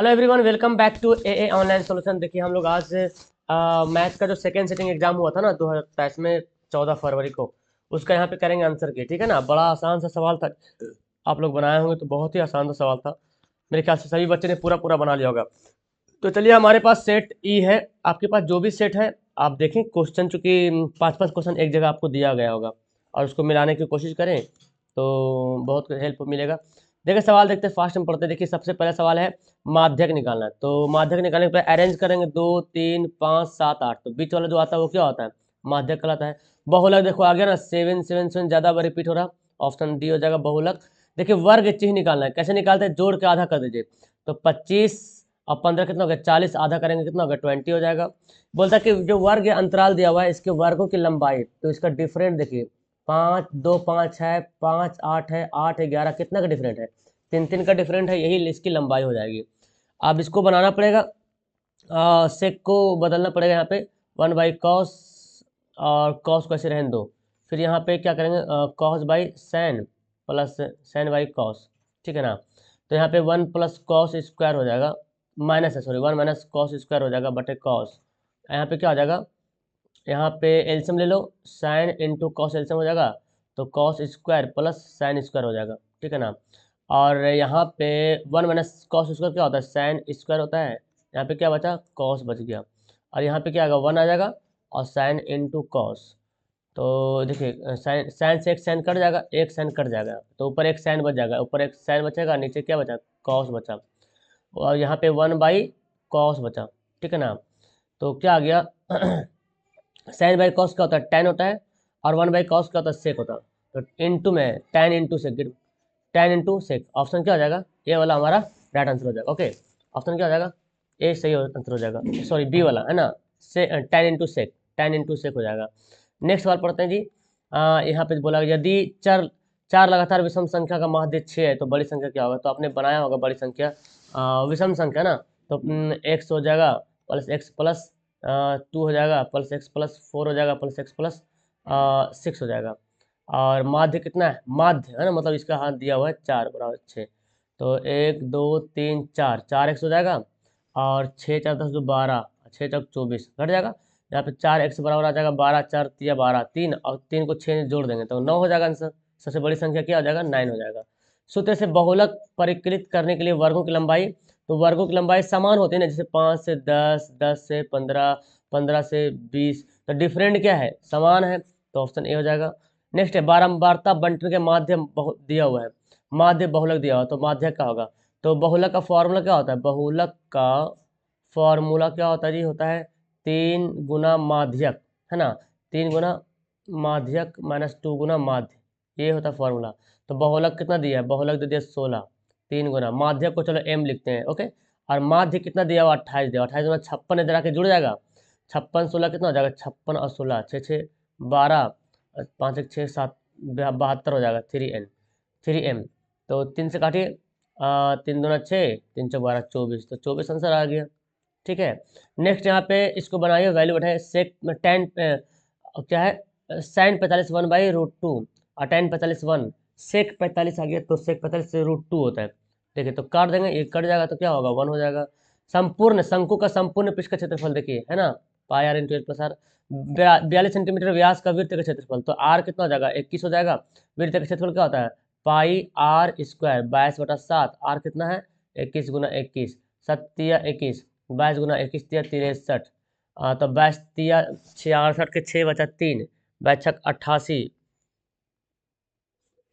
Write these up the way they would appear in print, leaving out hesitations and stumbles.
Hello everyone, welcome back to a online solution. देखिए हम लोग आज से मैथ का जो सेकेंड सिटिंग एग्जाम हुआ था ना 2023 में 14 फरवरी को, उसका यहाँ पे करेंगे आंसर की। ठीक है ना, बड़ा आसान सा सवाल था, आप लोग बनाए होंगे तो बहुत ही आसान सा सवाल था। मेरे ख्याल से सभी बच्चे ने पूरा पूरा बना लिया होगा। तो चलिए, हमारे पास सेट ई है। आपके पास जो भी सेट है आप देखें, क्वेश्चन चूंकि 5-5 क्वेश्चन एक जगह आपको दिया गया होगा और उसको मिलाने की कोशिश करें तो बहुत हेल्प मिलेगा। देखिए सवाल देखते हैं, फास्ट में पढ़ते हैं। देखिए सबसे पहला सवाल है माध्यक निकालना है। तो माध्यक निकालने के पहले अरेंज करेंगे 2 3 5 7 8, तो बीच वाला जो आता है वो क्या होता है? माध्यक कहलाता है। बहुलक देखो आ गया ना, 7 7 7 ज़्यादा रिपीट हो रहा, ऑप्शन डी हो जाएगा बहुलक। देखिए वर्ग चिन्ह निकालना है, कैसे निकालते हैं? जोड़ के आधा कर दीजिए, तो 25 और 15 कितना हो गया? 40, आधा करेंगे कितना हो गया? 20 हो जाएगा। बोलता है कि जो वर्ग अंतराल दिया हुआ है इसके वर्गों की लंबाई, तो इसका डिफरेंट देखिए 5 2 5 है, 5 8 है, 8 11, कितना का डिफरेंट है? 3 3 का डिफरेंट है, यही इसकी लंबाई हो जाएगी। अब इसको बनाना पड़ेगा, सेक को बदलना पड़ेगा यहाँ पे 1/cos, और cos को ऐसे रहने दो। फिर यहाँ पे क्या करेंगे? cos by sin plus sin by cos, ठीक है ना। तो यहाँ पे 1 प्लस कॉस स्क्वायर हो जाएगा, माइनस है सॉरी, 1 माइनस कॉस स्क्वायर हो जाएगा बटे कॉस। यहाँ पे क्या हो जाएगा? यहाँ पे एल्सियम ले लो, साइन इंटू कॉस एल्सियम हो जाएगा, तो cos square plus sine square हो जाएगा, ठीक है ना। और यहाँ पे 1 माइनस कॉस स्क्वायर क्या होता है? साइन स्क्वायर होता है। यहाँ पे क्या बचा? कॉस बच गया। और यहाँ पे क्या आएगा? 1 आ जाएगा और साइन इंटू कॉस। तो देखिए साइन साइन से एक साइन कट जाएगा, एक साइन कट जाएगा, तो ऊपर एक साइन बच जाएगा, ऊपर एक साइन बचेगा, नीचे क्या बचा? कॉस बचा। और यहाँ पे 1/cos बचा, ठीक है ना। तो क्या आ गया? साइन बाई कॉस क्या होता है? टेन होता है, और 1/cos क्या होता है? सेक होता है। तो इंटू में tan into sec, tan into sec, option क्या हो जाएगा? ये वाला हमारा राइट आंसर हो जाएगा। ओके, ऑप्शन क्या हो जाएगा? ए सही आंसर हो जाएगा, सॉरी बी वाला है ना, से tan into sec, tan into sec हो जाएगा। नेक्स्ट सवाल पढ़ते हैं जी। यहाँ पे बोला यदि चार चार लगातार विषम संख्या का माध्य 6 है तो बड़ी संख्या क्या होगा? तो आपने बनाया होगा बड़ी संख्या, विषम संख्या ना, तो एक्स हो जाएगा प्लस एक्स प्लस 2 हो जाएगा, प्लस एक्स प्लस 4 हो जाएगा, प्लस एक्स प्लस 6 हो जाएगा। और माध्य कितना है? माध्य है ना, मतलब इसका हाथ दिया हुआ है 4 बराबर 6, तो 1 2 3 4, 4x हो जाएगा, और 6 4 10 दो 12, 6 चौक 24 घट जाएगा। यहाँ पे 4x बराबर आ जाएगा 12, 4 तिया 12, 3 और 3 को 6 जोड़ देंगे तो 9 हो जाएगा आंसर। सबसे बड़ी संख्या क्या हो जाएगा? 9 हो जाएगा। सूत्र से बहुलक परिकलित करने के लिए वर्गों की लंबाई, तो वर्गों की लंबाई समान होती है ना, जैसे 5 से 10, 10 से 15, 15 से 20, तो डिफरेंट क्या है? समान है, तो ऑप्शन ए हो जाएगा। नेक्स्ट है बारंबारता बंटन के माध्यम दिया हुआ है, माध्य बहुलक दिया हुआ, तो माध्य क्या होगा? तो बहुलक का फॉर्मूला क्या होता है? बहुलक का फॉर्मूला क्या होता है जी? होता है 3 गुना माध्यक, है ना, 3 गुना माध्यक माइनस 2 गुना माध्य, ये होता है फॉर्मूला। तो बहुलक कितना दिया है? बहुलक दे दिया 16, 3 गुना माध्यक को चलो एम लिखते हैं, ओके। और माध्य कितना दिया हुआ? 28 दिया, 28 में 56 इधर आके जुड़ जाएगा, 56 16 कितना हो जाएगा? 56 और 16 6 6 12, 5 1 6 7 72 हो जाएगा, 3n 3m। तो 3 से काटिए, 3 दूना 6, 3 चौक 12 24, तो 24 आंसर आ गया, ठीक है। नेक्स्ट यहाँ पे इसको बनाइए, वैल्यू बैठाए सेक टेन क्या है? साइन 45 1/√2 और टेन 45 1, सेक 45 आ गया, तो सेक 45 से √2 होता है। देखिए तो काट देंगे, ये कट जाएगा तो क्या होगा? 1 हो जाएगा। संपूर्ण शंकु का संपूर्ण पृष्ठ का क्षेत्रफल देखिए, है ना, pi r into l plus r. 42 centimetre व्यास का वृत्त का क्षेत्रफल, तो आर कितना हो जाएगा? 21 हो जाएगा। वृत्त का क्षेत्रफल क्या होता है? पाई आर स्क्वायर 22/7, आर कितना है? 21 गुना 21, 7 21, 22 गुना 21 63, तो 22 66 के 6 बचा 3, 22 छक 88,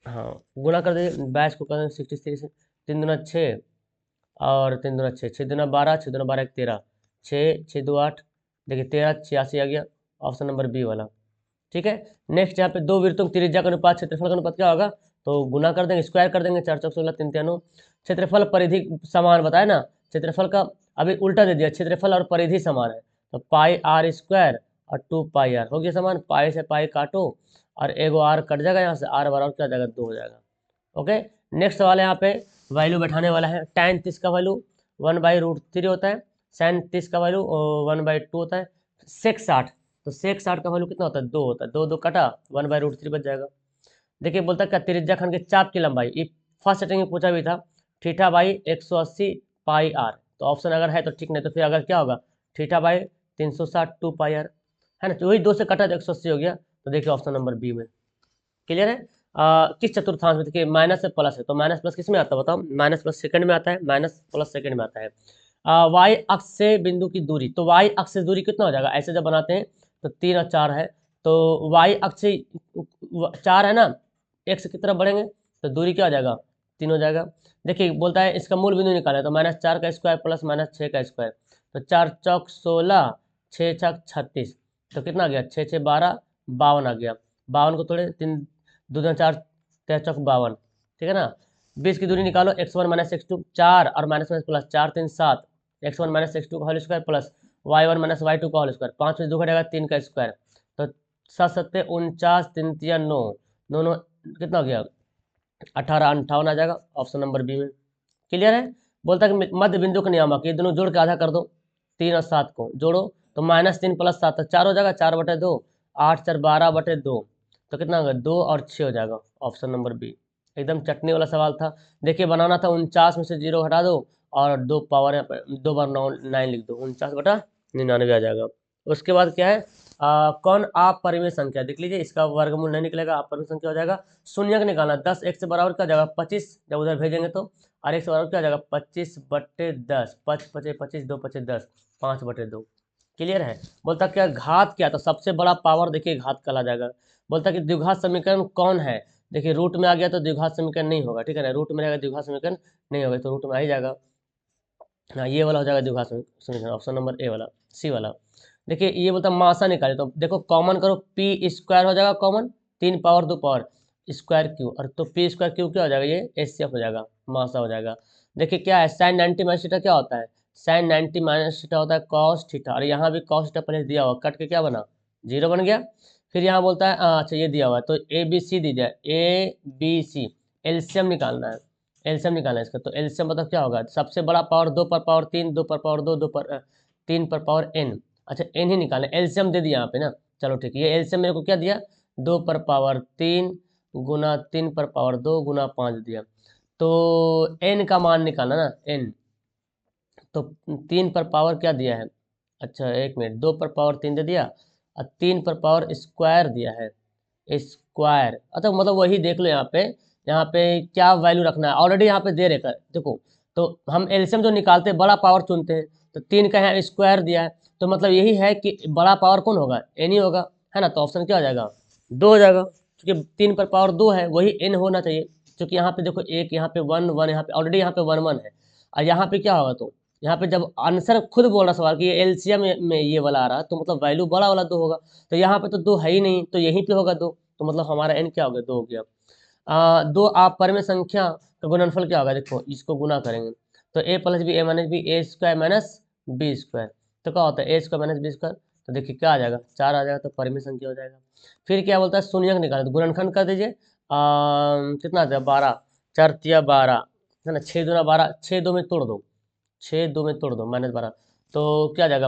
हाँ गुना कर दीजिए, 22 को कर देंगे 63 से, 3 दूना 6 और 3 दूना 6, 6 दूना 12, 6 दूना 12 13, 6 6 2 8, देखिए 13 86 आ गया, ऑप्शन नंबर बी वाला, ठीक है। नेक्स्ट यहाँ पे दो वृत्तों की त्रिज्या का अनुपात क्षेत्रफल का अनुपात क्या होगा? तो गुना कर देंगे, स्क्वायर कर देंगे, 4 चौक 16 3 3 9। क्षेत्रफल परिधि समान बताया ना, क्षेत्रफल का अभी उल्टा दे दिया, क्षेत्रफल और परिधि समान है, तो पाई आर स्क्वायर और 2 पाई आर हो गया समान, पाई से पाई काटो और एगो आर कट जाएगा, यहाँ से आर बराबर क्या हो जाएगा? 2 हो जाएगा, ओके। नेक्स्ट सवाल है यहाँ पे वैल्यू बैठाने वाला है। tan 30 का वैल्यू 1/√3 होता है, sin 30 का वैल्यू 1/2 होता है, सेक 60, तो सेक 60 का वैल्यू कितना होता है? 2 होता है, 2 2 कटा 1/√3 बच जाएगा। देखिए बोलता है क्या त्रिज्या खंड के चाप की लंबाई, ये फर्स्ट सेटिंग में पूछा भी था, थीटा बाई 180 पाई आर, तो ऑप्शन अगर है तो ठीक, नहीं तो फिर अगर क्या होगा थीटा बाई 360 2 पाई आर, है ना, तो वही 2 से कटा तो 180 हो गया। तो देखिए ऑप्शन नंबर बी में। क्लियर है। किस चतुर्थांश में, देखिए माइनस से प्लस है तो माइनस प्लस किस में आता है बताओ, माइनस प्लस सेकंड में आता है, माइनस प्लस सेकंड में आता है। वाई अक्ष से बिंदु की दूरी, तो वाई अक्ष से दूरी कितना हो जाएगा, ऐसे जब बनाते हैं तो 3 और 4 है, तो वाई अक्ष से 4 है ना, एक्स की तरफ बढ़ेंगे तो दूरी क्या हो जाएगा 3 हो जाएगा। देखिए बोलता है इसका मूल बिंदु निकालें, तो -4 का स्क्वायर प्लस -6 का स्क्वायर, तो 4 चौक 16, 6 छक 36, तो कितना आ गया 6 6 12 52 आ गया। 52 को तोड़े 3 2 2 4 13 चौक 52, ठीक है ना। 20 की दूरी निकालो, x1 माइनस x2 4 और minus minus plus 4 3 7, x1 minus x2 का whole square plus y1 minus y2 का होल स्क्वायर, 5 में 2 घटेगा 3 का स्क्वायर, तो 7 7 49 3 3 9 9 9 कितना हो गया 18 58 आ जाएगा ऑप्शन नंबर बी में। क्लियर है। बोलता है कि मध्य बिंदु का नियामक, ये दोनों जोड़ के आधा कर दो, 3 और 7 को जोड़ो तो -3 + 7 4 हो जाएगा, 4/2, 8 4 12/2, तो कितना होगा 2 और 6 हो जाएगा ऑप्शन नंबर बी। एकदम चटनी वाला सवाल था। देखिए बनाना था 49 में से 0 हटा दो और 2 पावर यहाँ पर 2 बार 9 लिख दो, 49/99 आ जाएगा। उसके बाद क्या है, कौन अपरिमेय संख्या, देख लीजिए इसका वर्गमूल नहीं निकलेगा, अपरिमेय संख्या हो जाएगा। शून्य का निकालना, 10 एक से बराबर क्या हो जाएगा 25, जब उधर भेजेंगे तो, और एक से बराबर क्या हो जाएगा 25/10, 5 5 25 2 5 10, 5/2। क्लियर है। बोलता क्या घात क्या, तो सबसे बड़ा पावर देखिए घात कहा जाएगा। बोलता कि द्विघात समीकरण कौन है, देखिए रूट में आ गया तो द्विघात समीकरण नहीं होगा, ठीक है ना, रूट में रहेगा द्विघात समीकरण नहीं होगा, तो रूट में आ ही जाएगा। हाँ ये वाला हो जाएगा द्विघात समीकरण, ऑप्शन नंबर ए वाला, सी वाला। देखिए ये बोलता मासा निकाले, तो देखो कॉमन करो, पी स्क्वायर हो जाएगा common, 3 power 2 power square Q, और तो पी स्क्वायर क्यू क्या हो जाएगा, ये एचसीएफ हो जाएगा, मासा हो जाएगा। देखिए क्या है साइन 90 माइनस थीटा क्या होता है, साइन 90 माइनस थीटा होता है कॉस थीटा, और यहाँ भी कॉस थीटा पहले दिया हुआ, कट के क्या बना 0 बन गया। फिर यहाँ बोलता है अच्छा ये दिया हुआ है तो ए बी सी दी जाए, ए बी सी एलसीएम निकालना है, एलसीएम निकालना है इसका, तो एलसीएम मतलब क्या होगा, सबसे बड़ा पावर 2 पर पावर 3, 2 पर पावर 2, 2 पर 3 पर पावर एन, अच्छा एन ही निकालना है, एलसीएम दे दिया यहाँ पे ना। चलो ठीक है, ये एलसीएम मेरे को क्या दिया 2 पर पावर 3 गुना 3 पर पावर 2 गुना 5 दिया, तो एन का मान निकालना ना, एन, तो 3 पर पावर क्या दिया है, अच्छा एक मिनट, 2 पर पावर 3 दे दिया और 3 पर पावर स्क्वायर दिया है, स्क्वायर, अच्छा मतलब वही देख लो यहाँ पे क्या वैल्यू रखना है, ऑलरेडी यहाँ पे दे रखा है देखो, तो हम एलसीएम जो निकालते हैं बड़ा पावर चुनते हैं, तो 3 का यहाँ स्क्वायर दिया है, तो मतलब यही है कि बड़ा पावर कौन होगा, एन ही होगा, है ना, तो ऑप्शन क्या हो जाएगा 2 हो जाएगा, क्योंकि 3 पर पावर 2 है वही एन होना चाहिए, क्योंकि यहाँ पे देखो एक यहाँ पे 1 1 यहाँ पे ऑलरेडी यहाँ पे 1 1 है, और यहाँ पे क्या होगा, तो यहाँ पे जब आंसर खुद बोल रहा सवाल कि ये एलसीएम में ये वाला आ रहा, तो मतलब वैल्यू बड़ा वाला 2 होगा, तो यहाँ पे तो 2 है ही नहीं, तो यहीं पे होगा 2, तो मतलब हमारा एन क्या हो गया 2 हो गया। 2 अपरिमेय संख्या का गुणनफल क्या होगा, देखो इसको गुना करेंगे तो a plus b a minus b a square minus b square, तो क्या होता है a square minus b square, तो देखिए क्या आ जाएगा 4 आ जाएगा, तो परिमेय संख्या हो जाएगा। फिर क्या बोलता है शून्यक निकालना, तो गुणनखंड कर दीजिए, कितना आता है 12 4 तिया 12, है ना, 6 दूना 12, 6 2 में तोड़ दो, 6 2 में तोड़ दो -12, तो क्या आ जाएगा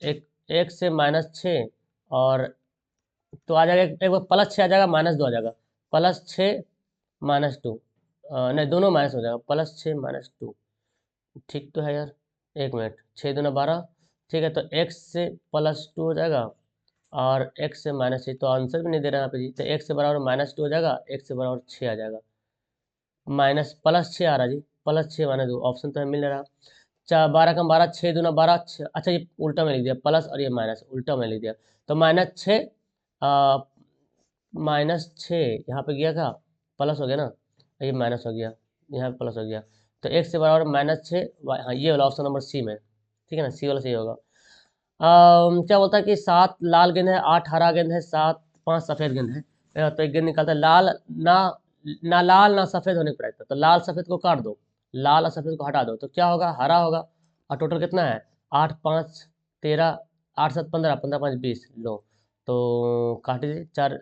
एक एक से -6, और तो आ जाएगा एक बार +6 आ जाएगा, -2 आ जाएगा, +6 -2, नहीं दोनों माइनस हो जाएगा, +6 -2, ठीक तो है यार, एक मिनट, 6 दूना 12, ठीक है, तो x से +2 हो जाएगा और x से -6, तो आंसर भी नहीं दे रहा है यहाँ पे जी, तो x से बराबर -2 हो जाएगा, x से बराबर 6 आ जाएगा, माइनस +6 आ रहा जी, +6 -2 ऑप्शन तो हमें मिल रहा। 12 का 12, 6 दूना 12, अच्छा ये उल्टा में लिख दिया प्लस और ये माइनस, उल्टा में लिख दिया, तो -6 -6 यहाँ पे गया था प्लस हो गया ना, ये माइनस हो गया, यहाँ पे प्लस हो गया, तो x से बराबर -6, हाँ ये वाला ऑप्शन नंबर सी में, ठीक है ना, सी वाला सही होगा। क्या बोलता है कि 7 लाल गेंद है, 8 हरा गेंद है, 5 सफ़ेद गेंद है, तो एक गेंद निकालता है, लाल ना ना लाल ना सफ़ेद होने पर, तो लाल सफ़ेद को काट दो, लाल और सफ़ेद को हटा दो, तो क्या होगा हरा होगा, और टोटल कितना है 8 5 13, 8 7 15, 15 5 20, लो तो काट दीजिए, 4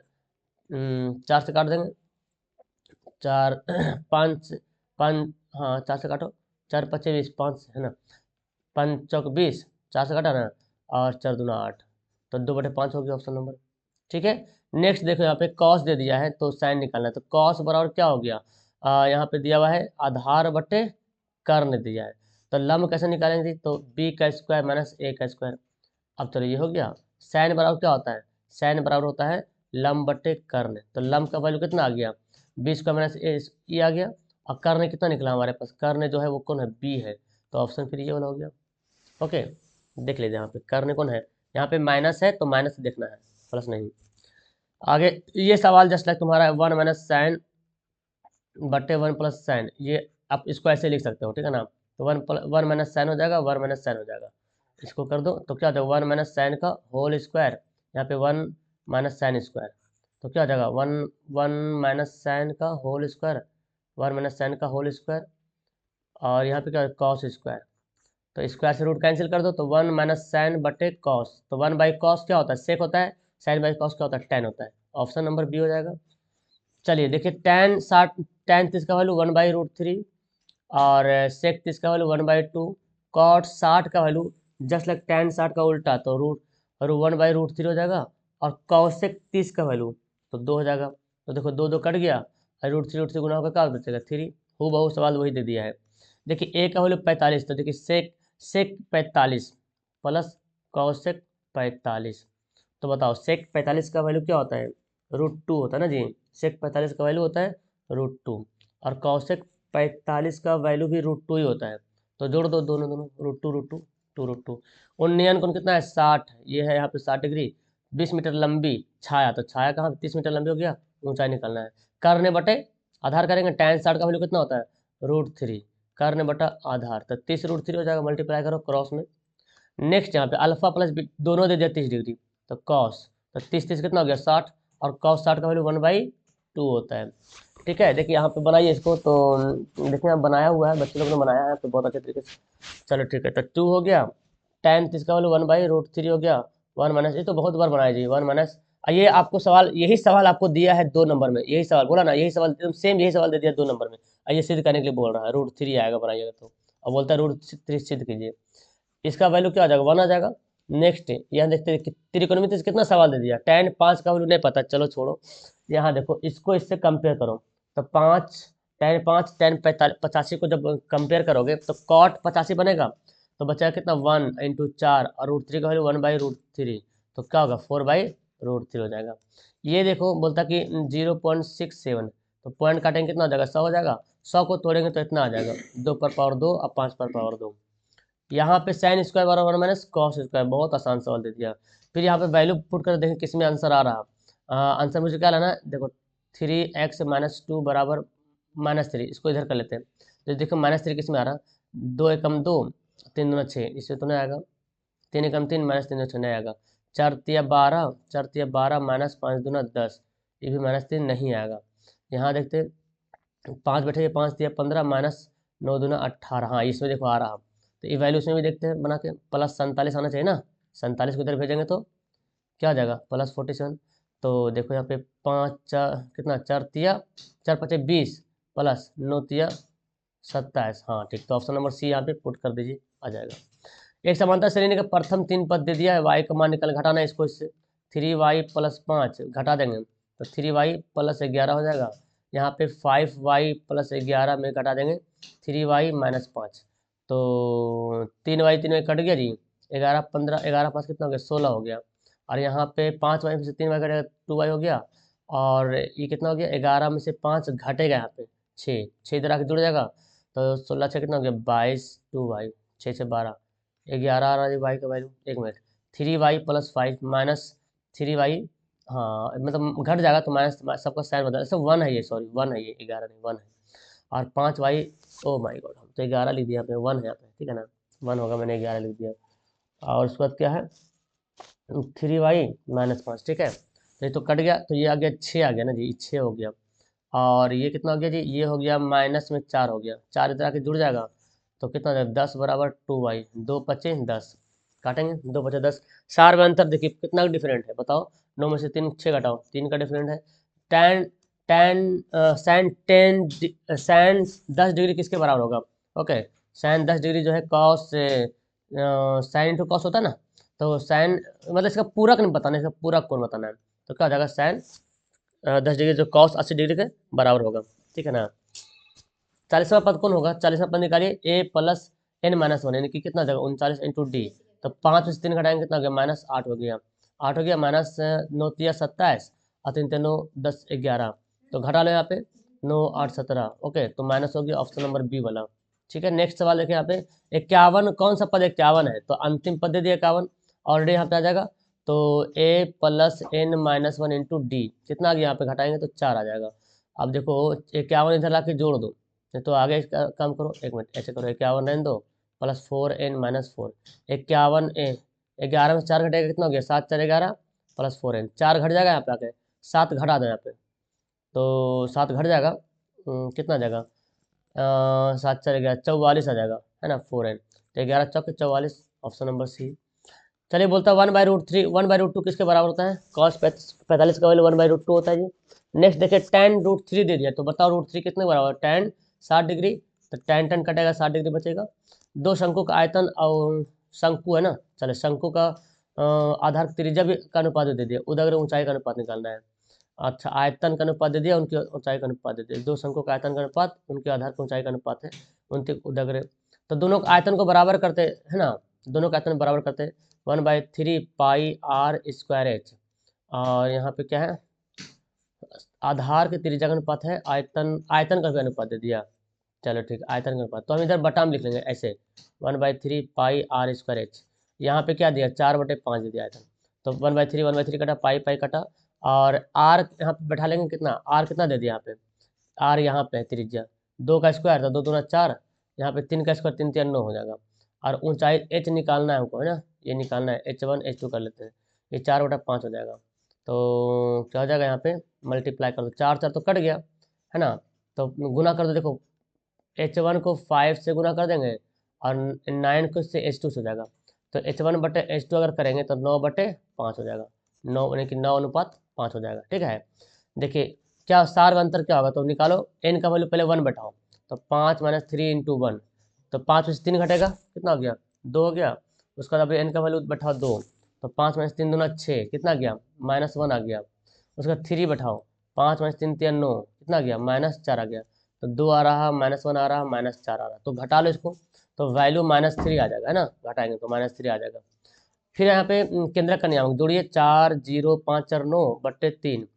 4 से काट देंगे, 4 5 5, हाँ 4 से काटो, 4 5 20, 5 है ना, 5 चौक 20, 4 से काटा ना, और 4 दूना 8, तो 2/5 हो गया ऑप्शन नंबर, ठीक है। नेक्स्ट देखो यहाँ पे कॉस दे दिया है तो साइन निकालना है, तो कॉस बराबर क्या हो गया, यहाँ पे दिया हुआ है आधार बटे कर्ण दिया है, तो लंब कैसे निकालेंगे जी, तो बी का स्क्वायर माइनस ए का स्क्वायर। अब चलो ये हो गया। साइन बराबर क्या होता है, साइन बराबर होता है लंब बटे कर्ण। तो लंब का वैल्यू कितना आ गया, बी स्क्वायर माइनस ए आ गया। और कर्ण कितना निकला हमारे पास, कर्ण जो है वो कौन है, बी है। तो ऑप्शन फिर ये वाला हो गया। ओके, देख लीजिए यहाँ पे कर्ण कौन है, यहाँ पे माइनस है तो माइनस देखना है, प्लस नहीं। आगे ये सवाल जस्ट लाइक तुम्हारा 1 - साइन बटे 1 + साइन, ये आप इसको ऐसे लिख सकते हो, ठीक है ना। तो 1 - साइन हो जाएगा, 1 - साइन हो जाएगा। इसको कर दो तो क्या हो जाएगा, 1 - साइन का होल स्क्वायर, यहाँ पे 1 - साइन स्क्वायर। तो क्या हो जाएगा, वन 1 - साइन का होल स्क्वायर, 1 - साइन का होल स्क्वायर। और यहाँ पे क्या कॉस स्क्वायर। तो स्क्वायर से रूट कैंसिल कर दो, तो 1 - साइन बटे कॉस। तो 1/कॉस क्या होता है, सेक होता है। साइन बाई कॉस क्या होता है, टेन होता है। ऑप्शन नंबर बी हो जाएगा। चलिए देखिए, टेन 30 का वैल्यू 1/√3, और सेक 30 का वैल्यू 1/2, कॉट 60 का वैल्यू जस्ट लाइक टेन 60 का उल्टा, तो रूट और 1/√3 हो जाएगा। और कॉसेक 30 का वैल्यू तो 2 हो जाएगा। तो देखो 2 2 कट गया, और √3 गुना होकर क्या बचेगा, 3। हु बहु सवाल वही दे दिया है। देखिए ए का वैल्यू 45, तो देखिए सेक 45 प्लस कॉसेक 45। तो बताओ सेक 45 का वैल्यू क्या होता है, √2 होता है ना जी। सेक 45 का वैल्यू होता है √2, और कॉसेक 45 का वैल्यू भी √2 ही होता है। तो जोड़ दो दोनों दोनों, √2 √2 2 √2। उन्नयन कोण कितना है, 60, ये है यहाँ पे 60 डिग्री। 20 मीटर लंबी छाया, तो छाया कहाँ 30 मीटर लंबी हो गया, ऊंचाई निकालना है। कर्ण बटे आधार करेंगे, tan 60 का वैल्यू कितना होता है, √3, कर्ण बटा आधार, तो 30 √3 हो जाएगा, मल्टीप्लाई करो क्रॉस में। नेक्स्ट यहाँ पे अल्फा प्लस दोनों दे दिया 30 डिग्री, तो कॉस, तो 30 30 कितना हो गया 60, और कॉस 60 का वैल्यू 1/2 होता है। ठीक है, देखिए यहाँ पे बनाइए इसको, तो देखिए यहाँ बनाया हुआ है, बच्चे लोग ने बनाया है तो बहुत अच्छे तरीके से। चलो ठीक है, तो 2 हो गया, tan 30 का वैल्यू 1/√3 हो गया, 1 माइनस, ये तो बहुत बार बनाया जी, 1 माइनस। ये आपको सवाल, यही सवाल आपको दिया है 2 नंबर में, यही सवाल बोला ना, यही सवाल एकदम सेम यही सवाल दे दिया 2 नंबर में। ये सिद्ध करने के लिए बोल रहा है, √3 आएगा बनाइएगा तो, और बोलता है √3 सिद्ध कीजिए। इसका वैल्यू क्या आ जाएगा, 1 आ जाएगा। नेक्स्ट यहाँ देखते हैं त्रिकोणमिति से कितना सवाल दे दिया, tan 5 का वैल्यू नहीं पता, चलो छोड़ो। यहाँ देखो इसको इससे कंपेयर करो, तो 5 tan 5 tan 85 को जब कंपेयर करोगे तो कॉट 85 बनेगा, तो बचा कितना 1 × 4, और √3 का वैल्यू 1/√3, तो क्या होगा 4/√3 हो जाएगा। ये देखो बोलता कि 0.67, तो पॉइंट काटेंगे कितना हो जाएगा, 100 हो जाएगा। 100 को तोड़ेंगे तो इतना आ जाएगा, 2 पर पावर 2 और 5 पर पावर 2। यहाँ पे साइन स्क्वायर बराबर 1 माइनस कॉस स्क्वायर, बहुत आसान सवाल दे दिया। फिर यहाँ पे वैल्यू पुट कर देखें किस में आंसर आ रहा। आंसर मुझे क्या लाना है, देखो 3x - 2 बराबर -3, इसको इधर कर लेते हैं। तो देखो -3 किस में आ रहा, 2 एकम 2, 3 दूना 6, इससे तो नहीं आएगा। 3 एकम 3 -3 दूना 6 नहीं आएगा। 4 तिया 12, 4 तिया 12 -5 दूना 10, ये भी -3 नहीं आएगा। यहाँ देखते 5 बैठे, 5 तिया 15 -9 दूना 18, हाँ इसमें देखो आ रहा। तो ये वैल्यू इसमें भी देखते हैं बना के, +47 आना चाहिए ना, 47 को इधर भेजेंगे तो क्या आ जाएगा +47। तो देखो यहाँ पे 5 4 कितना, 4 तिया 4 5 20 +9 तिया 27, हाँ ठीक। तो ऑप्शन नंबर सी यहाँ पे पुट कर दीजिए, आ जाएगा। एक समांतर श्रेणी का प्रथम 3 पद दे दिया है, y का मान निकल घटाना है इसको, इससे 3y + 5 घटा देंगे तो 3y + 11 हो जाएगा। यहाँ पे 5y + 11 में घटा देंगे 3y - 5, तो 3y 3y कट गया जी, 11 15, 11 5 कितना हो गया 16 हो गया। और यहाँ पे 5y में से 3y कटेगा 2y हो गया, और ये कितना हो गया 11 में से 5 घटेगा यहाँ पे 6, 6 इधर आके जुड़ जाएगा, तो 16 6 कितना हो गया 22, 2y, 6 से 12, 11 आ रहा है वाई का वैल्यू, एक मिनट, 3y + 5 माइनस 3y, हाँ मतलब घट जाएगा तो माइनस, सबका साइन बदल, सब 1 है ये, सॉरी 1 है ये, 11 नहीं 1 है। और 5y, ओ माई गॉड, हम तो 11 लिख दिया यहाँ पे, 1 है यहाँ पे, ठीक है ना, 1 होगा, मैंने 11 लिख दिया। और उसके बाद क्या है 3y - 5, ठीक है। तो ये तो कट गया, तो ये आ गया 6 आ गया ना जी, 6 हो गया। और ये कितना हो गया जी, ये हो गया माइनस में 4 हो गया, 4 इधर आके जुड़ जाएगा, तो कितना हो जाएगा 10 बराबर 2y, 2 5 10, काटेंगे 2 5 10। सार में अंतर देखिए कितना डिफरेंट है, बताओ 9 में से 3 6 घटाओ, 3 का डिफरेंट है। tan tan साइन 10 डिग्री किसके बराबर होगा, ओके, साइन 10 डिग्री जो है कॉस साइन इंटू कॉस होता है ना, तो साइन मतलब इसका पूरक नहीं बताना, इसका पूरक कोण बताना है। तो क्या हो जाएगा साइन 10 डिग्री जो कॉस 80 डिग्री के बराबर होगा, ठीक है ना। 40वां पद कौन होगा, 40वां पद निकालिए, a + n-1 यानी कि कितना हो जाएगा 39 इंटू डी। तो 5 में से 3 घटाएंगे कितना हो गया -8 हो गया। 8 हो गया -9 तिया 27 और 3 9 10 11। तो घटा लो यहाँ पे 9 8 17। ओके, तो माइनस हो गया ऑप्शन नंबर बी वाला। ठीक है, नेक्स्ट सवाल देखिए यहाँ पे 51 कौन सा पद 51 है, तो अंतिम पद दे दिया 51 ऑलरेडी यहाँ पे आ जाएगा। तो a plus n-1 into D कितना आ गया, यहाँ पे घटाएंगे तो 4 आ जाएगा। अब देखो 51 इधर ला के जोड़ दो, तो आगे इसका काम करो, एक मिनट ऐसे करो 51 रहने दो प्लस 4n-4। 51 11 में 4 घटेगा कितना हो गया 7 4 11 प्लस 4n 4 घट जाएगा यहाँ पे आके 7 घटा दो यहाँ पे, तो 7 घट जाएगा कितना आ जाएगा 7 4 11 44 आ जाएगा है ना 4n। तो 11 चौके 44 ऑप्शन नंबर सी। चलिए बोलता है 1/√3 1/√2 किसके बराबर होता है, cos 45 का वैल्यू 1/√2 होता है जी। नेक्स्ट देखिए tan√3 दे दिया, तो बताओ √3 कितने बराबर, tan 60 डिग्री, तो tan कटेगा 60 डिग्री बचेगा। दो शंकु का आयतन और शंकु है ना, चले शंकु का आधार त्रिज्या भी का अनुपात दे दिया, उदग्र ऊंचाई का अनुपात निकालना है। अच्छा आयतन का अनुपात दे दिया, उनकी ऊंचाई का अनुपात दे दिया, दो शंकु का आयतन का अनुपात उनके आधार की ऊंचाई का अनुपात है उनके उदग्र। तो दोनों का आयतन को बराबर करते है ना, दोनों का आयतन बराबर करते 1/3 पाई आर स्क्वायर एच, और यहाँ पे क्या है आधार के त्रिज्या का अनुपात है, आयतन का भी अनुपात दे दिया। चलो ठीक है आयतन का अनुपात, तो हम इधर बटाम लिख लेंगे ऐसे 1/3 पाई आर स्क्वायर एच। यहाँ पे क्या दिया 4/5 दे दिया आयतन, तो 1/3 कटा पाई पाई कटा, और आर यहाँ पे बैठा लेंगे कितना, आर कितना दे दिया यहाँ पे, आर यहाँ पे त्रिज्या 2 का स्क्वायर, तो 2 दूना 4, यहाँ पे 3 का स्क्वायर 3 3 9 हो जाएगा। और ऊंचाई एच निकालना है हमको है ना, ये निकालना है h1 h2 कर लेते हैं, ये 4/5 हो जाएगा। तो क्या हो जाएगा यहाँ पे मल्टीप्लाई कर दो, 4 4 तो कट गया है ना, तो गुना कर दो, देखो h1 को 5 से गुना कर देंगे और 9 को से h2 से हो जाएगा, तो h1/h2 अगर करेंगे तो 9/5 हो जाएगा, 9 यानी कि 9:5 हो जाएगा। ठीक है, देखिए क्या सार का अंतर क्या होगा, तो निकालो n का वैल्यू पहले 1 बैठाओ, तो 5 - 3 × 1, तो 5 में से 3 घटेगा कितना हो गया 2 हो गया। उसका बाद n का वैल्यू बैठाओ 2, तो 5 - 3 दूना 6 कितना आ गया -1 आ गया। उसका 3 बैठाओ 5 - 3 3 9 कितना आ गया -4 आ गया, तो 2 आ रहा -1 आ रहा -4 आ रहा, तो घटा लो इसको, तो वैल्यू -3 आ जाएगा है ना, घटाएंगे तो -3 आ जाएगा। फिर यहाँ पे केंद्रक का नियामक जोड़िए 4 0 5 4 9/3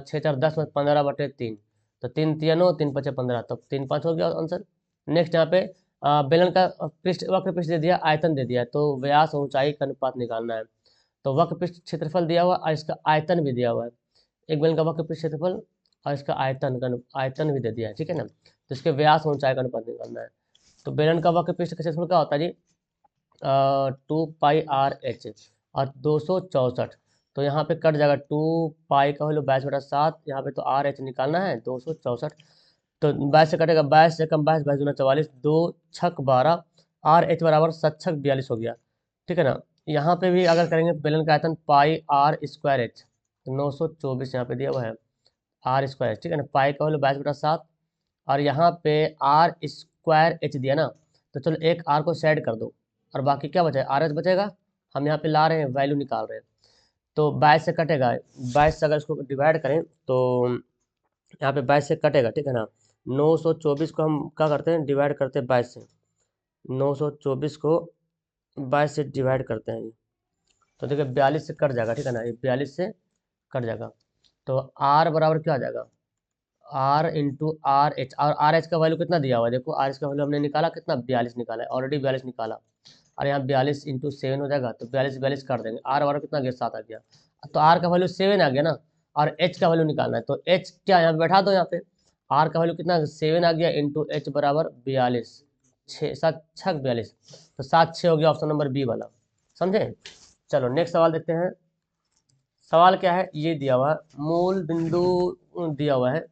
6 4 10 15/3, तो 3 3 9 3 5 15, तो 3 5 हो गया आंसर। नेक्स्ट यहाँ पे बेलन का पृष्ठ वक्र पृष्ठ दे दिया, आयतन दे दिया, तो व्यास और ऊंचाई का अनुपात निकालना है। तो वक्र पृष्ठ क्षेत्रफल दिया हुआ और इसका आयतन भी दिया हुआ है, एक बेलन का वक्र पृष्ठ क्षेत्रफल और इसका आयतन भी दे दिया है। ठीक है ना, तो इसके व्यास और ऊंचाई का अनुपात निकालना है। तो बेलन का वक्र पृष्ठ का क्षेत्रफल क्या होता है जी 2πr/h और 264, तो यहाँ पे कट जाएगा 2 पाई का वैल्यू 22/7, यहाँ पे तो RH निकालना है 264, तो 22 से कटेगा 22 से कम 22 22 दूना 44 2 छक 12 RH बराबर 7 छक 42 हो गया। ठीक है ना, यहाँ पे भी अगर करेंगे बेलन का आयतन पाई आर स्क्वायर एच, तो 924 यहाँ पे दिया हुआ है आर स्क्वायर। ठीक है ना, पाई का वैल्यू 22/7 और यहाँ पे आर स्क्वायर एच दिया ना, तो चलो एक आर को सेड कर दो और बाकी क्या बचेगा आर एच बचेगा, हम यहाँ पे ला रहे हैं वैल्यू निकाल रहे हैं। तो 22 से कटेगा 22 से अगर इसको डिवाइड करें तो यहाँ पे 22 से कटेगा। ठीक है ना, 924 को हम क्या करते हैं डिवाइड करते हैं 22 से, 924 को 22 से डिवाइड करते हैं, तो देखिए 42 से कट जाएगा। ठीक है ना, ये 42 से कट जाएगा, तो आर बराबर क्या आ जाएगा आर इंटू आर एच, और आर एच का वैल्यू कितना दिया हुआ है, देखो आर एच का वैल्यू हमने निकाला कितना 42 निकाला है ऑलरेडी 42 निकाला, और यहाँ 42 × 7 हो जाएगा, तो 42 42 कर देंगे, आर बराबर कितना आ गया 7 आ गया, तो आर का वैल्यू 7 आ गया ना, और एच का वैल्यू निकालना है, तो एच क्या यहाँ पे बैठा दो, यहाँ पे आर का वैल्यू कितना 7 आ गया इंटू एच बराबर 42, 6 7 6 42, तो 7 6 हो गया ऑप्शन नंबर बी वाला, समझे। चलो नेक्स्ट सवाल देखते हैं। सवाल क्या है, ये दिया हुआ है मूल बिंदु दिया हुआ है,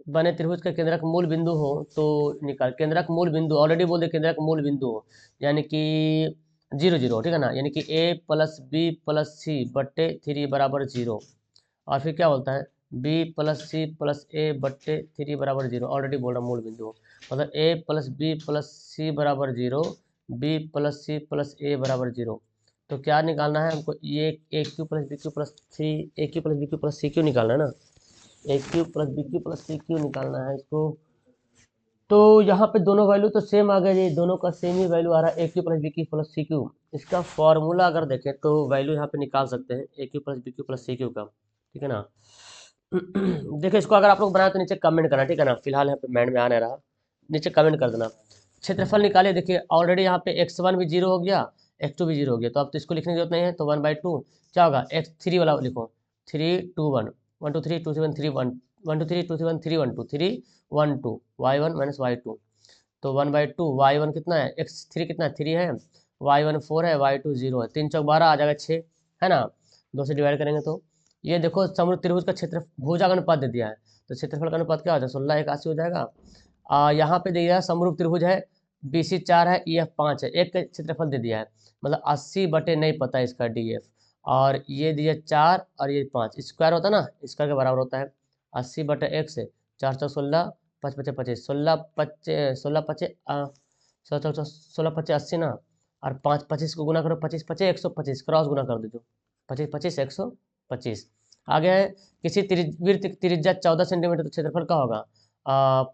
बने त्रिभुज का केंद्रक मूल बिंदु हो तो निकाल, केंद्रक मूल बिंदु ऑलरेडी बोल दे, केंद्रक मूल बिंदु हो यानी कि 0 0, ठीक है ना, यानी कि a + b + c/3 बराबर 0, और फिर क्या बोलता है b + c + a/3 बराबर 0, ऑलरेडी बोल रहा मूल बिंदु हो, मतलब a + b + c बराबर 0, b + c + a बराबर 0, तो क्या निकालना है हमको, ये AQ + BQ + 3 AQ + BQ + CQ निकालना है ना, AQ + BQ + CQ निकालना है इसको, तो यहाँ पे दोनों वैल्यू तो सेम आ गए जी, दोनों का सेम ही वैल्यू आ रहा है, a q plus b q plus c q. इसका फॉर्मूला अगर देखें तो वैल्यू यहाँ पे निकाल सकते हैं a q plus b q plus c q का, ठीक है ना। देखिए इसको अगर आप लोग बनाए तो नीचे कमेंट करना, ठीक है ना। फिलहाल यहाँ पे मैंड में आ नहीं रहा, नीचे कमेंट कर देना। क्षेत्रफल निकाले, देखिए ऑलरेडी यहाँ पे x1 भी 0 हो गया, x2 भी 0 हो गया, तो अब तो इसको लिखने की जरूरत नहीं है। तो 1/2 क्या होगा, x3 वाला लिखो, 3 2 1 1 2 3 2 7 3 1 1 2 3 2 7 3 1 2 3 1 2 y1 माइनस y2। तो 1/2 y1 कितना है, x3 कितना है 3 है, y1 4 है, y2 0 है, 3 चौक 12 आ जाएगा 6, है ना। 2 से डिवाइड करेंगे तो ये देखो समरूप त्रिभुज का क्षेत्र भुजा का अनुपात दे दिया है, तो क्षेत्रफल का अनुपात क्या हो जाएगा 16 81 हो जाएगा। यहाँ पे दे दिया समरूप त्रिभुज है, BC 4 है, EF 5 है, एक का क्षेत्रफल दे दिया है, मतलब 80/, नहीं पता इसका DF, और ये दिया 4 और ये 5, स्क्वायर होता है ना, स्क्वायर के बराबर होता है 80/1 से 4 4 16 5 5 25 16 25 16 25 16 25 80 ना, और 5 25 को गुना करो, 25 25 125, क्रॉस गुना कर दो, 25 25 125। आगे है किसी वृत्त की त्रिज्या 14 सेंटीमीटर, तो क्षेत्रफल का होगा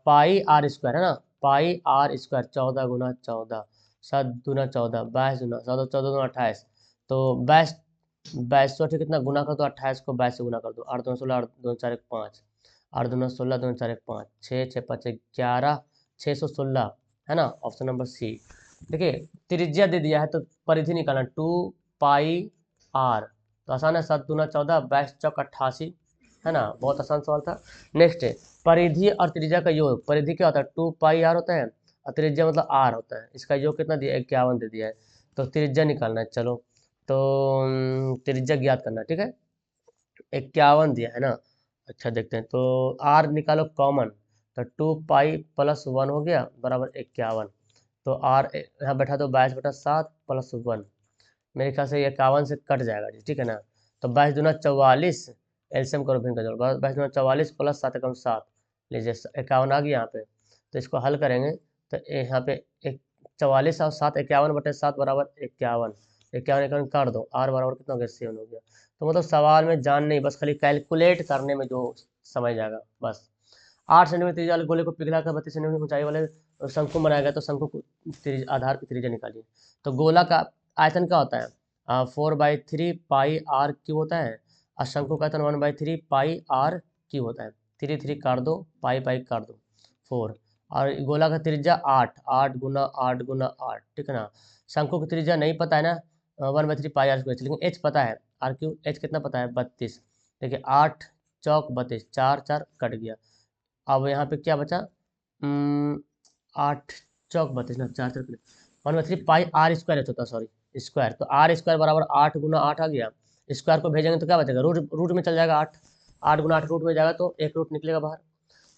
पाई आर स्क्वायर, है ना, पाई आर स्क्वायर, 14 गुना 14 7 दूना 14 22 दूना 14 14 दूना 28, तो 22 22 सौ कितना गुना कर दो, 28 को 22 से गुना कर दो, 8 दूना 16 8 दूना 4 5 8 दूना 16 दूना 4 5 6 6 5 11 616, है ना, ऑप्शन नंबर सी। देखिए त्रिज्या दे दिया है तो परिधि निकालना 2 पाई आर, तो आसान है, 7 दूना 14 22 चौक 88, है ना, बहुत आसान सवाल था। नेक्स्ट है परिधि और त्रिज्या का योग, परिधि क्या होता है 2 पाई आर होता है, और त्रिज्या मतलब आर होता है, इसका योग कितना दिया 51 दे दिया है, तो त्रिज्या निकालना है। चलो तो त्रिज्या ज्ञात करना है, ठीक है, 51 दिया है ना। अच्छा देखते हैं, तो आर निकालो कॉमन, तो 2 पाई प्लस 1 हो गया बराबर 51, तो आर यहाँ बैठा दो 22/7 प्लस 1, मेरे ख्याल से 51 से कट जाएगा जी, ठीक है ना। तो 22 दूना 44, एलसीएम करो भिन्न का जोड़, 22 दूना 44 प्लस 7 एकम 7, लीजिए 51 आ गया यहाँ पे। तो इसको हल करेंगे तो यहाँ पे 44 और 7 51/7 बराबर 51, 51 51 काट दो, आर बराबर कितना हो गया 7 हो गया। तो मतलब सवाल में जान नहीं, बस खाली कैलकुलेट करने में जो समझ जाएगा बस। 8 सेंटीमीटर त्रिज्या वाले गोले को पिघलाकर 32 सेंटीमीटर ऊंचाई वाले शंकु बनाया गया, तो शंकु को आधार की त्रिज्या निकालिए। तो गोला का आयतन क्या होता है 4/3 पाई आर क्यू होता है, और शंकु का आयतन 1/3 पाई आर क्यू होता है, 3 3 काट दो, पाई पाई काट दो 4, और गोला का त्रिज्या 8 8 गुना 8 गुना 8, ठीक है ना। शंकु की त्रिज्या नहीं पता है ना 1/3 पाई आर स्क्वायर, लेकिन एच पता है, आर क्यू एच कितना पता है 32, देखिए 8 चौक 32, 4 4 कट गया। अब यहाँ पे क्या बचा 8 चौक 32 ना, 4 4 1/3 पाई आर स्क्वायर होता है, सॉरी स्क्वायर, तो आर स्क्वायर बराबर 8 गुना 8 आ गया, स्क्वायर को भेजेंगे तो क्या बचेगा रूट, रूट में चल जाएगा 8, 8 गुना 8 रूट में जाएगा तो एक रूट निकलेगा बाहर।